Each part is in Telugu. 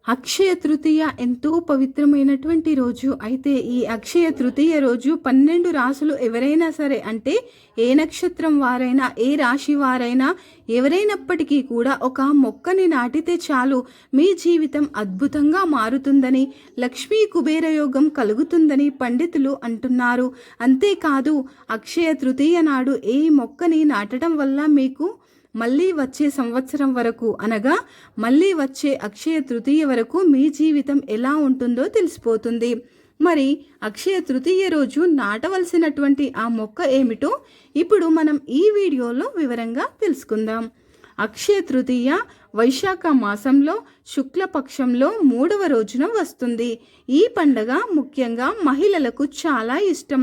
అక్షయ తృతీయ ఎంతో పవిత్రమైనటువంటి రోజు. అయితే ఈ అక్షయ తృతీయ రోజు 12 రాసులు ఎవరైనా సరే, అంటే ఏ నక్షత్రం వారైనా, ఏ రాశి వారైనా, ఎవరైనప్పటికీ కూడా ఒక మొక్కని నాటితే చాలు మీ జీవితం అద్భుతంగా మారుతుందని, లక్ష్మీ కుబేర యోగం కలుగుతుందని పండితులు అంటున్నారు. అంతేకాదు, అక్షయ తృతీయ నాడు ఏ మొక్కని నాటడం వల్ల మీకు మళ్ళీ వచ్చే సంవత్సరం వరకు, అనగా మళ్ళీ వచ్చే అక్షయ తృతీయ వరకు మీ జీవితం ఎలా ఉంటుందో తెలిసిపోతుంది. మరి అక్షయ తృతీయ రోజు నాటవలసినటువంటి ఆ మొక్క ఏమిటో ఇప్పుడు మనం ఈ వీడియోలో వివరంగా తెలుసుకుందాం. అక్షయ తృతీయ వైశాఖ మాసంలో శుక్లపక్షంలో 3వ రోజున వస్తుంది. ఈ పండగ ముఖ్యంగా మహిళలకు చాలా ఇష్టం.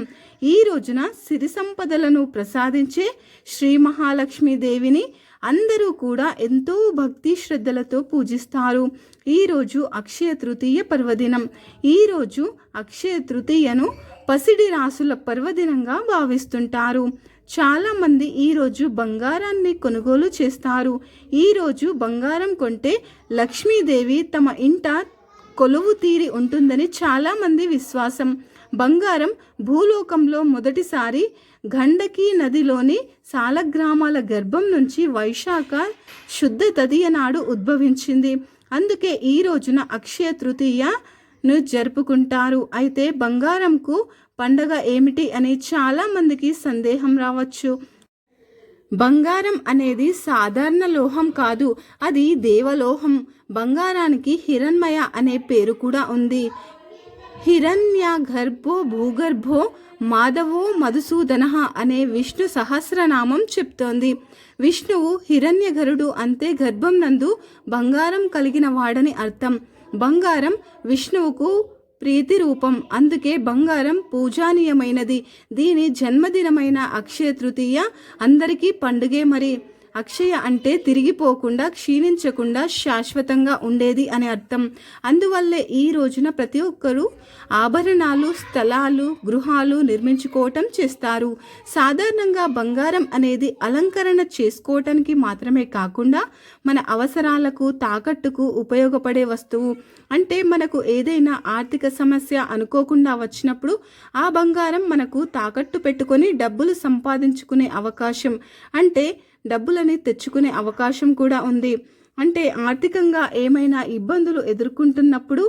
ఈ రోజున సిరి సంపదలను ప్రసాదించే శ్రీ మహాలక్ష్మీదేవిని అందరూ కూడా ఎంతో భక్తి శ్రద్ధలతో పూజిస్తారు. ఈరోజు అక్షయ తృతీయ పర్వదినం. ఈరోజు అక్షయ తృతీయను పసిడి రాసుల పర్వదినంగా భావిస్తుంటారు. చాలామంది ఈరోజు బంగారాన్ని కొనుగోలు చేస్తారు. ఈరోజు బంగారం కొంటే లక్ష్మీదేవి తమ ఇంట కొలువు తీరి ఉంటుందని చాలామంది విశ్వాసం. బంగారం భూలోకంలో మొదటిసారి గండకీ నదిలోని సాలగ్రామాల గర్భం నుంచి వైశాఖ శుద్ధ తదియ నాడు ఉద్భవించింది. అందుకే ఈ రోజున అక్షయ తృతీయను జరుపుకుంటారు. అయితే బంగారంకు పండగ ఏమిటి అని చాలా మందికి సందేహం రావచ్చు. బంగారం అనేది సాధారణ లోహం కాదు, అది దేవలోహం. బంగారానికి హిరణ్మయ అనే పేరు కూడా ఉంది. హిరణ్య గర్భో భూగర్భో మాధవో మధుసూదన అనే విష్ణు సహస్రనామం చెప్తోంది. విష్ణువు హిరణ్యగరుడు, అంతే గర్భం నందు బంగారం కలిగిన వాడని అర్థం. బంగారం విష్ణువుకు ప్రీతి రూపం, అందుకే బంగారం పూజనీయమైనది. దీని జన్మదినమైన అక్షయ తృతీయ అందరికీ పండుగే. మరి అక్షయ అంటే తిరిగిపోకుండా, క్షీణించకుండా, శాశ్వతంగా ఉండేది అని అర్థం. అందువల్లే ఈ రోజున ప్రతి ఒక్కరూ ఆభరణాలు, స్థలాలు, గృహాలు నిర్మించుకోవటం చేస్తారు. సాధారణంగా బంగారం అనేది అలంకరణ చేసుకోవటానికి మాత్రమే కాకుండా మన అవసరాలకు, తాకట్టుకు ఉపయోగపడే వస్తువు. అంటే మనకు ఏదైనా ఆర్థిక సమస్య అనుకోకుండా వచ్చినప్పుడు ఆ బంగారం మనకు తాకట్టు పెట్టుకొని డబ్బులు సంపాదించుకునే అవకాశం, అంటే డబ్బులని తెచ్చుకునే అవకాశం కూడా ఉంది. అంటే ఆర్థికంగా ఏమైనా ఇబ్బందులు ఎదుర్కొంటున్నప్పుడు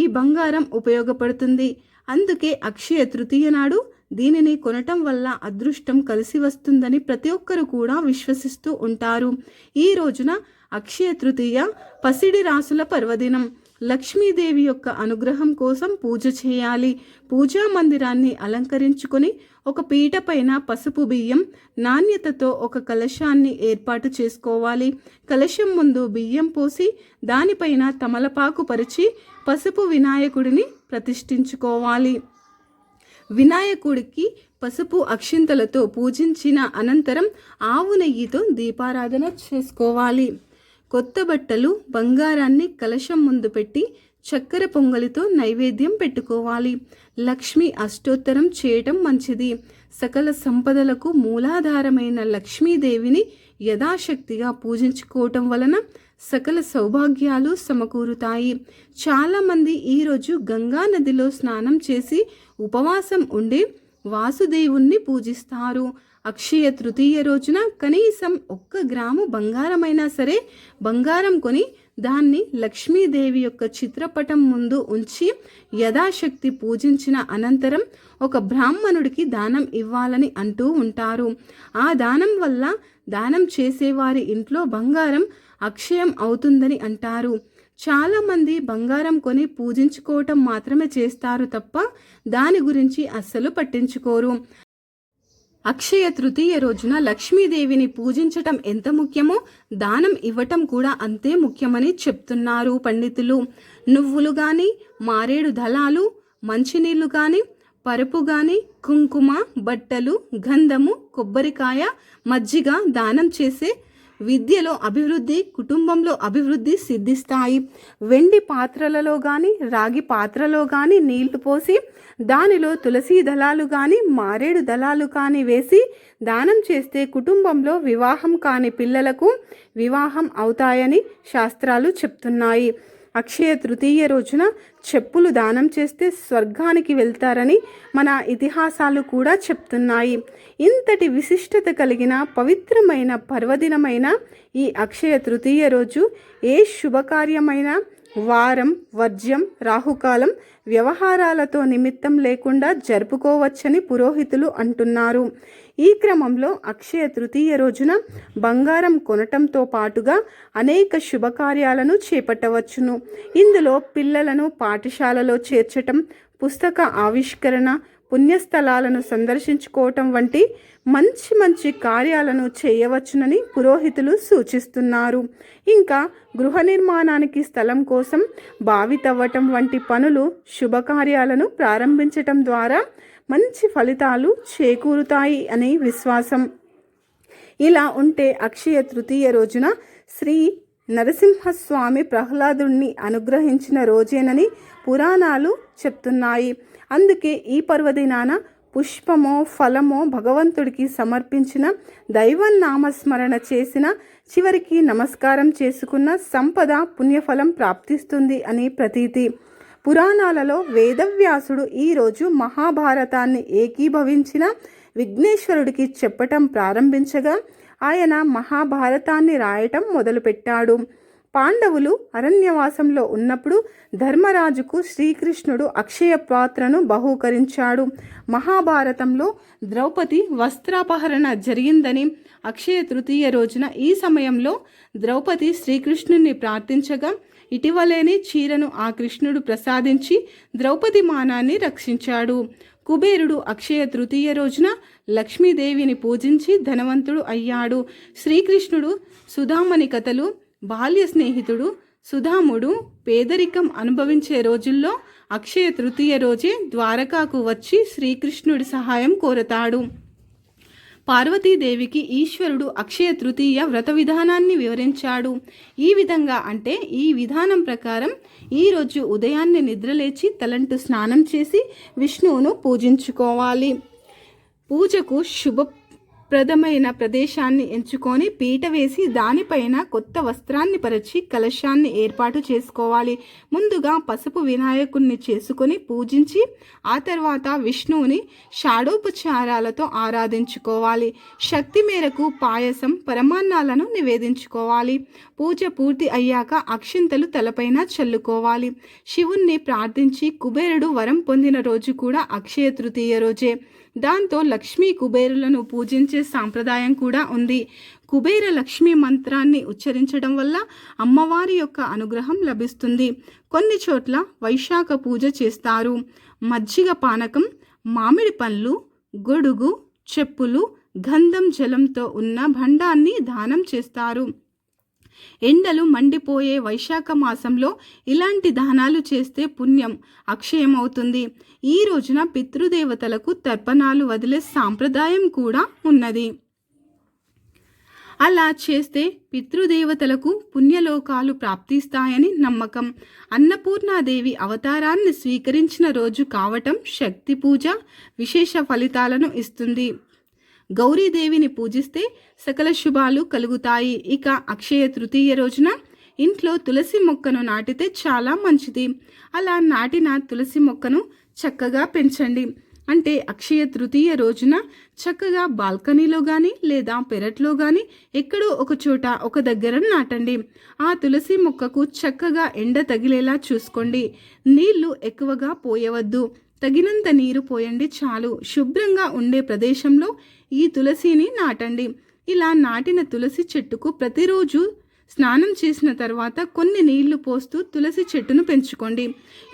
ఈ బంగారం ఉపయోగపడుతుంది. అందుకే అక్షయ తృతీయ నాడు దీనిని కొనటం వల్ల అదృష్టం కలిసి వస్తుందని ప్రతి ఒక్కరు కూడా విశ్వసిస్తూ ఉంటారు. ఈ రోజున అక్షయ తృతీయ పసిడి రాసుల పర్వదినం. లక్ష్మీదేవి యొక్క అనుగ్రహం కోసం పూజ చేయాలి. పూజా మందిరాన్ని అలంకరించుకొని ఒక పీట పైన పసుపు బియ్యం నాణ్యతతో ఒక కలశాన్ని ఏర్పాటు చేసుకోవాలి. కలశం ముందు బియ్యం పోసి దానిపైన తమలపాకు పరిచి పసుపు వినాయకుడిని ప్రతిష్ఠించుకోవాలి. వినాయకుడికి పసుపు అక్షింతలతో పూజించిన అనంతరం ఆవు నెయ్యితో దీపారాధన చేసుకోవాలి. కొత్త బట్టలు, బంగారాన్ని కలశం ముందు పెట్టి చక్కెర పొంగలితో నైవేద్యం పెట్టుకోవాలి. లక్ష్మీ అష్టోత్తరం చేయటం మంచిది. సకల సంపదలకు మూలాధారమైన లక్ష్మీదేవిని యథాశక్తిగా పూజించుకోవటం వలన సకల సౌభాగ్యాలు సమకూరుతాయి. చాలామంది ఈరోజు గంగా నదిలో స్నానం చేసి ఉపవాసం ఉండి వాసుదేవుణ్ణి పూజిస్తారు. అక్షయ తృతీయ రోజున కనీసం 1 గ్రాము బంగారమైనా సరే బంగారం కొని దాన్ని లక్ష్మీదేవి యొక్క చిత్రపటం ముందు ఉంచి యథాశక్తి పూజించిన అనంతరం ఒక బ్రాహ్మణుడికి దానం ఇవ్వాలని అంటూ ఉంటారు. ఆ దానం వల్ల దానం చేసేవారి ఇంట్లో బంగారం అక్షయం అవుతుందని అంటారు. చాలామంది బంగారం కొని పూజించుకోవటం మాత్రమే చేస్తారు తప్ప దాని గురించి అస్సలు పట్టించుకోరు. అక్షయ తృతీయ రోజున లక్ష్మీదేవిని పూజించటం ఎంత ముఖ్యమో దానం ఇవ్వటం కూడా అంతే ముఖ్యమని చెప్తున్నారు పండితులు. నువ్వులు కానీ, మారేడు దళాలు, మంచినీళ్లు కానీ, పరుపు కానీ, కుంకుమ, బట్టలు, గంధము, కొబ్బరికాయ, మజ్జిగ దానం చేసే విద్యలో అభివృద్ధి, కుటుంబంలో అభివృద్ధి సిద్ధిస్తాయి. వెండి పాత్రలలో కానీ, రాగి పాత్రలో కానీ నీళ్లు పోసి దానిలో తులసి దళాలు కానీ, మారేడు దళాలు కానీ వేసి దానం చేస్తే కుటుంబంలో వివాహం కాని పిల్లలకు వివాహం అవుతాయని శాస్త్రాలు చెప్తున్నాయి. అక్షయ తృతీయ రోజున చెప్పులు దానం చేస్తే స్వర్గానికి వెళ్తారని మన ఇతిహాసాలు కూడా చెప్తున్నాయి. ఇంతటి విశిష్టత కలిగిన పవిత్రమైన పర్వదినమైన ఈ అక్షయ తృతీయ రోజు ఏ శుభకార్యమైన వారం, వర్జ్యం, రాహుకాలం, వ్యవహారాలతో నిమిత్తం లేకుండా జరుపుకోవచ్చని పురోహితులు అంటున్నారు. ఈ క్రమంలో అక్షయ తృతీయ రోజున బంగారం కొనటంతో పాటుగా అనేక శుభకార్యాలను చేపట్టవచ్చును. ఇందులో పిల్లలను పాఠశాలలో చేర్చటం, పుస్తక ఆవిష్కరణ, పుణ్యస్థలాలను సందర్శించుకోవటం వంటి మంచి మంచి కార్యాలను చేయవచ్చునని పురోహితులు సూచిస్తున్నారు. ఇంకా గృహ నిర్మాణానికి స్థలం కోసం బావి తవ్వటం వంటి పనులు, శుభకార్యాలను ప్రారంభించటం ద్వారా మంచి ఫలితాలు చేకూరుతాయి అని విశ్వాసం. ఇలా ఉంటే అక్షయ తృతీయ రోజున శ్రీ నరసింహస్వామి ప్రహ్లాదుణ్ణి అనుగ్రహించిన రోజేనని పురాణాలు చెప్తున్నాయి. అందుకే ఈ పర్వదినాన పుష్పమో ఫలమో భగవంతుడికి సమర్పించిన, దైవం నామస్మరణ చేసిన, చివరికి నమస్కారం చేసుకున్న సంపద పుణ్యఫలం ప్రాప్తిస్తుంది అని ప్రతీతి. పురాణాలలో వేదవ్యాసుడు ఈరోజు మహాభారతాన్ని ఏకీభవించిన విఘ్నేశ్వరుడికి చెప్పటం ప్రారంభించగా ఆయన మహాభారతాన్ని రాయటం మొదలుపెట్టాడు. పాండవులు అరణ్యవాసంలో ఉన్నప్పుడు ధర్మరాజుకు శ్రీకృష్ణుడు అక్షయ పాత్రను బహూకరించాడు. మహాభారతంలో ద్రౌపది వస్త్రాపహరణ జరిగిందని అక్షయ తృతీయ రోజున ఈ సమయంలో ద్రౌపది శ్రీకృష్ణుని ప్రార్థించగా ఇటీవలేని చీరను ఆ కృష్ణుడు ప్రసాదించి ద్రౌపది మానాన్ని రక్షించాడు. కుబేరుడు అక్షయ తృతీయ రోజున లక్ష్మీదేవిని పూజించి ధనవంతుడు అయ్యాడు. శ్రీకృష్ణుడు సుధామణి కథలు, బాల్య స్నేహితుడు సుధాముడు పేదరికం అనుభవించే రోజుల్లో అక్షయ తృతీయ రోజే ద్వారకాకు వచ్చి శ్రీకృష్ణుడి సహాయం కోరతాడు. పార్వతీదేవికి ఈశ్వరుడు అక్షయ తృతీయ వ్రత విధానాన్ని వివరించాడు. ఈ విధంగా అంటే ఈ విధానం ప్రకారం ఈరోజు ఉదయాన్నే నిద్రలేచి తలంటు స్నానం చేసి విష్ణువును పూజించుకోవాలి. పూజకు శుభప్రదమైన ప్రదేశాన్ని ఎంచుకొని పీట వేసి దానిపైన కొత్త వస్త్రాన్ని పరిచి కలశాన్ని ఏర్పాటు చేసుకోవాలి. ముందుగా పసుపు వినాయకుణ్ణి చేసుకొని పూజించి ఆ తర్వాత విష్ణువుని షాడోపచారాలతో ఆరాధించుకోవాలి. శక్తి మేరకు పాయసం, పరమాన్నాలను నివేదించుకోవాలి. పూజ పూర్తి అయ్యాక అక్షింతలు తలపైన చల్లుకోవాలి. శివుణ్ణి ప్రార్థించి కుబేరుడు వరం పొందిన రోజు కూడా అక్షయ తృతీయ రోజే. దాంతో లక్ష్మీ కుబేరులను పూజించే సాంప్రదాయం కూడా ఉంది. కుబేర లక్ష్మీ మంత్రాన్ని ఉచ్చరించడం వల్ల అమ్మవారి యొక్క అనుగ్రహం లభిస్తుంది. కొన్ని చోట్ల వైశాఖ పూజ చేస్తారు. మజ్జిగ పానకం, మామిడి పండ్లు, గొడుగు, చెప్పులు, గంధం జలంతో ఉన్న భండాన్ని దానం చేస్తారు. ఎండలు మండిపోయే వైశాఖ మాసంలో ఇలాంటి దానాలు చేస్తే పుణ్యం అక్షయమవుతుంది. ఈ రోజున పితృదేవతలకు తర్పణాలు వదిలే సాంప్రదాయం కూడా ఉన్నది. అలా చేస్తే పితృదేవతలకు పుణ్యలోకాలు ప్రాప్తిస్తాయని నమ్మకం. అన్నపూర్ణాదేవి అవతారాన్ని స్వీకరించిన రోజు కావటం శక్తి పూజ విశేష ఫలితాలను ఇస్తుంది. గౌరీదేవిని పూజిస్తే సకల శుభాలు కలుగుతాయి. ఇక అక్షయ తృతీయ రోజున ఇంట్లో తులసి మొక్కను నాటితే చాలా మంచిది. అలా నాటిన తులసి మొక్కను చక్కగా పెంచండి. అంటే అక్షయ తృతీయ రోజున చక్కగా బాల్కనీలో కానీ లేదా పెరట్లో కానీ ఎక్కడో ఒక చోట ఒక దగ్గర నాటండి. ఆ తులసి మొక్కకు చక్కగా ఎండ తగిలేలా చూసుకోండి. నీళ్లు ఎక్కువగా పోయవద్దు, తగినంత నీరు పోయండి చాలు. శుభ్రంగా ఉండే ప్రదేశంలో ఈ తులసిని నాటండి. ఇలా నాటిన తులసి చెట్టుకు ప్రతిరోజు స్నానం చేసిన తర్వాత కొన్ని నీళ్లు పోస్తూ తులసి చెట్టును పెంచుకోండి.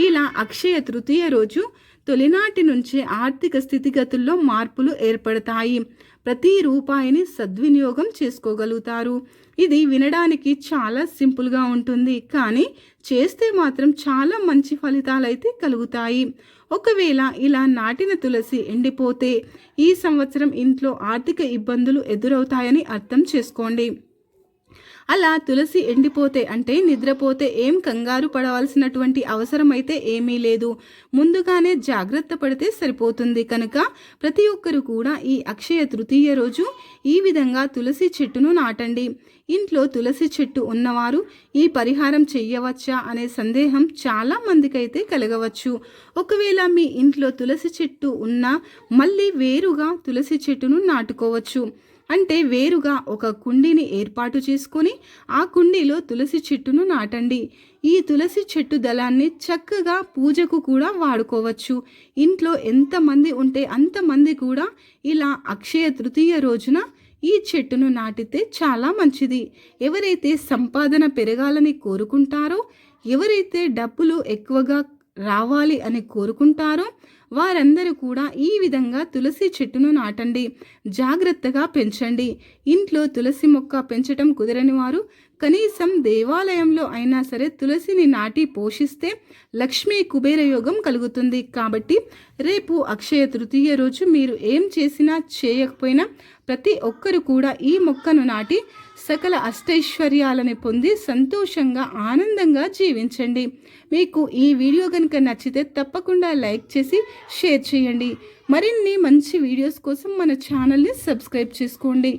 ఇలా అక్షయ తృతీయ రోజు తొలినాటి నుంచే ఆర్థిక స్థితిగతుల్లో మార్పులు ఏర్పడతాయి. ప్రతి రూపాయిని సద్వినియోగం చేసుకోగలుగుతారు. ఇది వినడానికి చాలా సింపుల్గా ఉంటుంది, కానీ చేస్తే మాత్రం చాలా మంచి ఫలితాలైతే కలుగుతాయి. ఒకవేళ ఇలా నాటిన తులసి ఎండిపోతే ఈ సంవత్సరం ఇంట్లో ఆర్థిక ఇబ్బందులు ఎదురవుతాయని అర్థం చేసుకోండి. అలా తులసి ఎండిపోతే అంటే నిద్రపోతే ఏం కంగారు పడవలసినటువంటి అవసరం అయితే ఏమీ లేదు. ముందుగానే జాగ్రత్త పడితే సరిపోతుంది. కనుక ప్రతి ఒక్కరు కూడా ఈ అక్షయ తృతీయ రోజు ఈ విధంగా తులసి చెట్టును నాటండి. ఇంట్లో తులసి చెట్టు ఉన్నవారు ఈ పరిహారం చెయ్యవచ్చా అనే సందేహం చాలా మందికైతే కలగవచ్చు. ఒకవేళ మీ ఇంట్లో తులసి చెట్టు ఉన్నా మళ్ళీ వేరుగా తులసి చెట్టును నాటుకోవచ్చు. అంటే వేరుగా ఒక కుండీని ఏర్పాటు చేసుకొని ఆ కుండీలో తులసి చెట్టును నాటండి. ఈ తులసి చెట్టు దళాన్ని చక్కగా పూజకు కూడా వాడుకోవచ్చు. ఇంట్లో ఎంతమంది ఉంటే అంతమంది కూడా ఇలా అక్షయ తృతీయ రోజున ఈ చెట్టును నాటితే చాలా మంచిది. ఎవరైతే సంపాదన పెరగాలని కోరుకుంటారో, ఎవరైతే డబ్బులు ఎక్కువగా రావాలి అని కోరుకుంటారో వారందరూ కూడా ఈ విధంగా తులసి చెట్టును నాటండి. జాగ్రత్తగా పెంచండి. ఇంట్లో తులసి మొక్క పెంచటం కుదరని వారు కనీసం దేవాలయంలో అయినా సరే తులసిని నాటి పోషిస్తే లక్ష్మీ కుబేర యోగం కలుగుతుంది. కాబట్టి రేపు అక్షయ తృతీయ రోజు మీరు ఏం చేసినా చేయకపోయినా ప్రతి ఒక్కరు కూడా ఈ మొక్కను నాటి సకల అష్టైశ్వర్యాలని పొంది సంతోషంగా ఆనందంగా జీవించండి. మీకు ఈ వీడియో కనుక నచ్చితే తప్పకుండా లైక్ చేసి షేర్ చేయండి. మరిన్ని మంచి వీడియోస్ కోసం మన ఛానల్ని సబ్స్క్రైబ్ చేసుకోండి.